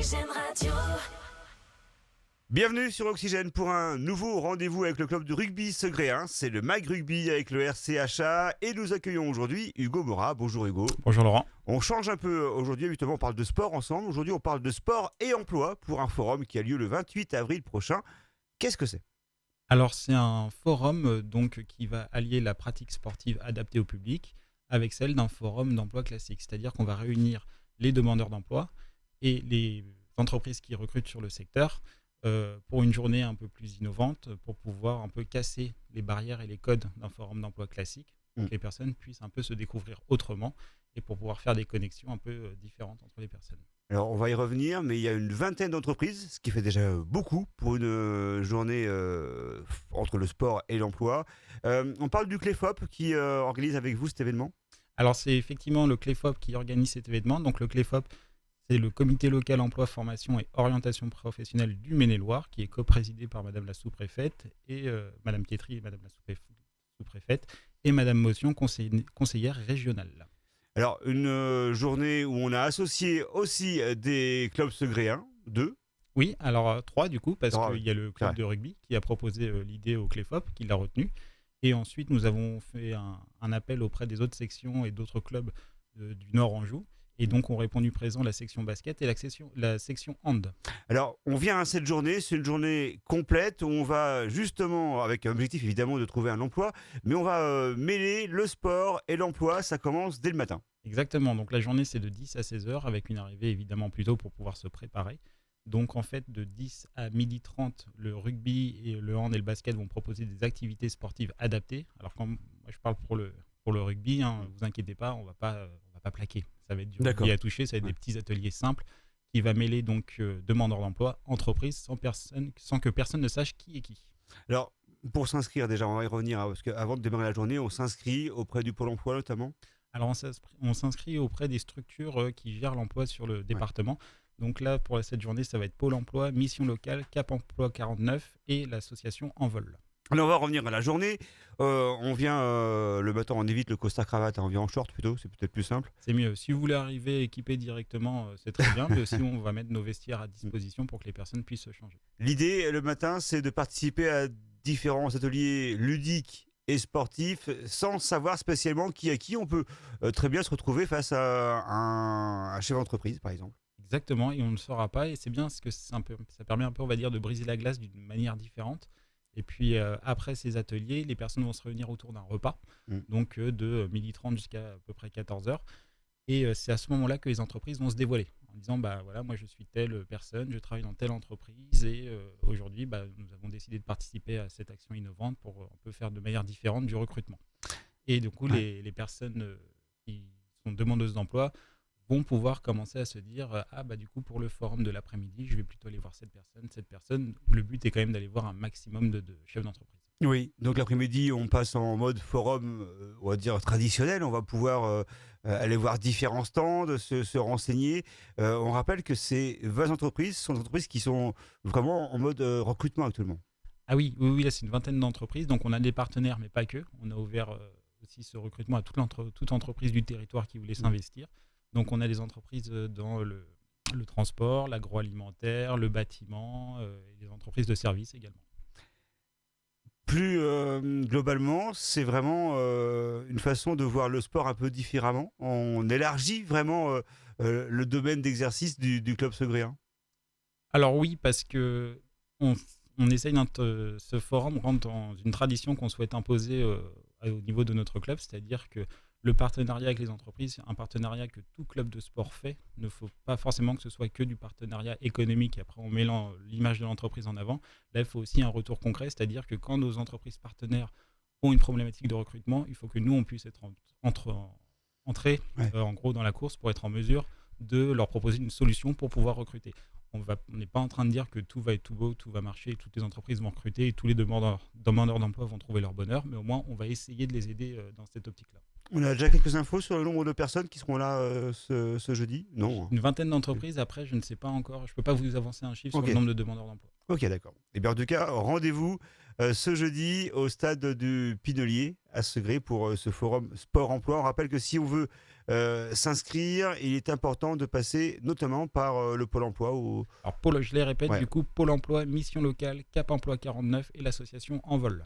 Oxygène Radio. Bienvenue sur Oxygène pour un nouveau rendez-vous avec le club de rugby Segréen. C'est le MAG Rugby avec le RCHA et nous accueillons aujourd'hui Hugo Morat. Bonjour Hugo. Bonjour Laurent. On change un peu aujourd'hui, habituellement on parle de sport ensemble. Aujourd'hui on parle de sport et emploi pour un forum qui a lieu le 28 avril prochain. Qu'est-ce que c'est ? Alors c'est un forum qui va allier la pratique sportive adaptée au public avec celle d'un forum d'emploi classique. C'est-à-dire qu'on va réunir les demandeurs d'emploi et les entreprises qui recrutent sur le secteur pour une journée un peu plus innovante, pour pouvoir un peu casser les barrières et les codes d'un forum d'emploi classique, pour que les personnes puissent un peu se découvrir autrement et pour pouvoir faire des connexions un peu différentes entre les personnes. Alors on va y revenir, mais il y a une vingtaine d'entreprises, ce qui fait déjà beaucoup pour une journée entre le sport et l'emploi. On parle du CLEFOP qui organise avec vous cet événement. Alors c'est effectivement le CLEFOP qui organise cet événement. Donc le CLEFOP, c'est le comité local emploi, formation et orientation professionnelle du Maine-et-Loire, qui est coprésidé par Madame la sous-préfète et Madame Pietri, Madame la sous-préfète, et Madame Motion, conseillère régionale. Alors une journée où on a associé aussi des clubs segréens, 2. Oui, alors 3 du coup, parce qu'il y a le club Ouais. de rugby qui a proposé l'idée au CLEFOP, qui l'a retenu. Et ensuite, nous avons fait un appel auprès des autres sections et d'autres clubs du Nord Anjou. Et donc, ont répondu présent la section basket et la section hand. Alors, on vient à cette journée, c'est une journée complète où on va justement, avec un objectif évidemment de trouver un emploi, mais on va mêler le sport et l'emploi, ça commence dès le matin. Exactement, donc la journée c'est de 10 à 16 heures avec une arrivée évidemment plus tôt pour pouvoir se préparer. Donc en fait de 10 à 12h30, le rugby et le hand et le basket vont proposer des activités sportives adaptées. Alors quand moi je parle pour le rugby, vous inquiétez pas, on va pas plaquer. Ça va être du D'accord. rugby à toucher, ça va être des petits ateliers simples qui va mêler donc demandeurs d'emploi, entreprises, sans que personne ne sache qui est qui. Alors, pour s'inscrire déjà, on va y revenir, parce qu'avant de démarrer la journée, on s'inscrit auprès du Pôle emploi notamment. Alors on s'inscrit auprès des structures qui gèrent l'emploi sur le département. Donc là, pour cette journée, ça va être Pôle emploi, Mission locale, Cap emploi 49 et l'association Envol. Alors, on va revenir à la journée. On vient le matin, on évite le costard cravate, on vient en short plutôt, c'est peut-être plus simple. C'est mieux. Si vous voulez arriver équipé directement, c'est très bien. Mais aussi, on va mettre nos vestiaires à disposition pour que les personnes puissent se changer. L'idée le matin, c'est de participer à différents ateliers ludiques et sportifs sans savoir spécialement qui à qui. On peut très bien se retrouver face à un chef d'entreprise, par exemple. Exactement, et on ne le saura pas. Et c'est bien parce que ça permet un peu, on va dire, de briser la glace d'une manière différente. Et puis après ces ateliers, les personnes vont se réunir autour d'un repas, donc de 12h30 jusqu'à à peu près 14h. Et c'est à ce moment-là que les entreprises vont se dévoiler en disant bah voilà, moi je suis telle personne, je travaille dans telle entreprise et aujourd'hui nous avons décidé de participer à cette action innovante pour un peu faire de manière différente du recrutement. Et du coup, les personnes qui sont demandeuses d'emploi vont pouvoir commencer à se dire du coup pour le forum de l'après-midi, je vais plutôt aller voir cette personne. Le but est quand même d'aller voir un maximum de chefs d'entreprise. Oui, donc l'après-midi, on passe en mode forum, on va dire traditionnel. On va pouvoir aller voir différents stands, se renseigner. On rappelle que ces 20 entreprises sont des entreprises qui sont vraiment en mode recrutement actuellement. Ah oui, là c'est une vingtaine d'entreprises, donc on a des partenaires mais pas que. On a ouvert aussi ce recrutement à toute entreprise du territoire qui voulait s'investir. Donc on a des entreprises dans le transport, l'agroalimentaire, le bâtiment et des entreprises de services également. Plus globalement, c'est vraiment une façon de voir le sport un peu différemment. On élargit vraiment le domaine d'exercice du club segréen. Alors oui, parce que on essaye ce forum rentre dans une tradition qu'on souhaite imposer au niveau de notre club, c'est-à-dire que le partenariat avec les entreprises, c'est un partenariat que tout club de sport fait. Il ne faut pas forcément que ce soit que du partenariat économique et après on met l'image de l'entreprise en avant. Là, il faut aussi un retour concret, c'est-à-dire que quand nos entreprises partenaires ont une problématique de recrutement, il faut que nous, on puisse être entrer en gros dans la course pour être en mesure de leur proposer une solution pour pouvoir recruter. On n'est pas en train de dire que tout va être tout beau, tout va marcher, et toutes les entreprises vont recruter et tous les demandeurs d'emploi vont trouver leur bonheur, mais au moins on va essayer de les aider dans cette optique-là. On a déjà quelques infos sur le nombre de personnes qui seront là ce jeudi ? Non. Une vingtaine d'entreprises, après je ne sais pas encore, je ne peux pas vous avancer un chiffre sur le nombre de demandeurs d'emploi. Ok, d'accord. Et bien en tout cas, rendez-vous ce jeudi au stade du Pinelier à Segré pour ce forum sport-emploi. On rappelle que si on veut s'inscrire, il est important de passer notamment par le Pôle emploi. Alors, je les répète, du coup, Pôle emploi, mission locale, Cap emploi 49 et l'association Envol.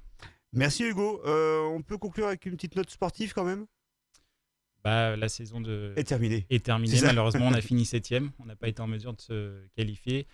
Merci Hugo. On peut conclure avec une petite note sportive quand même ? La saison est terminée. Malheureusement, on a fini 7e. On n'a pas été en mesure de se qualifier.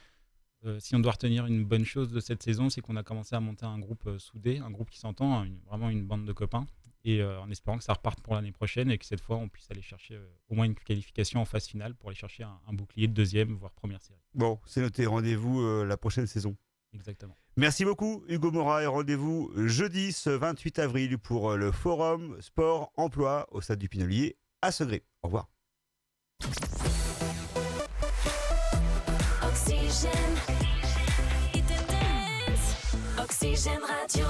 Si on doit retenir une bonne chose de cette saison, c'est qu'on a commencé à monter un groupe soudé, un groupe qui s'entend, vraiment une bande de copains. Et en espérant que ça reparte pour l'année prochaine et que cette fois, on puisse aller chercher au moins une qualification en phase finale pour aller chercher un bouclier de 2e, voire première série. Bon, c'est noté. Rendez-vous la prochaine saison. Exactement. Merci beaucoup Hugo Morat et rendez-vous jeudi ce 28 avril pour le forum sport emploi au stade du Pinelier à Segré. Au revoir. Oxygène Radio.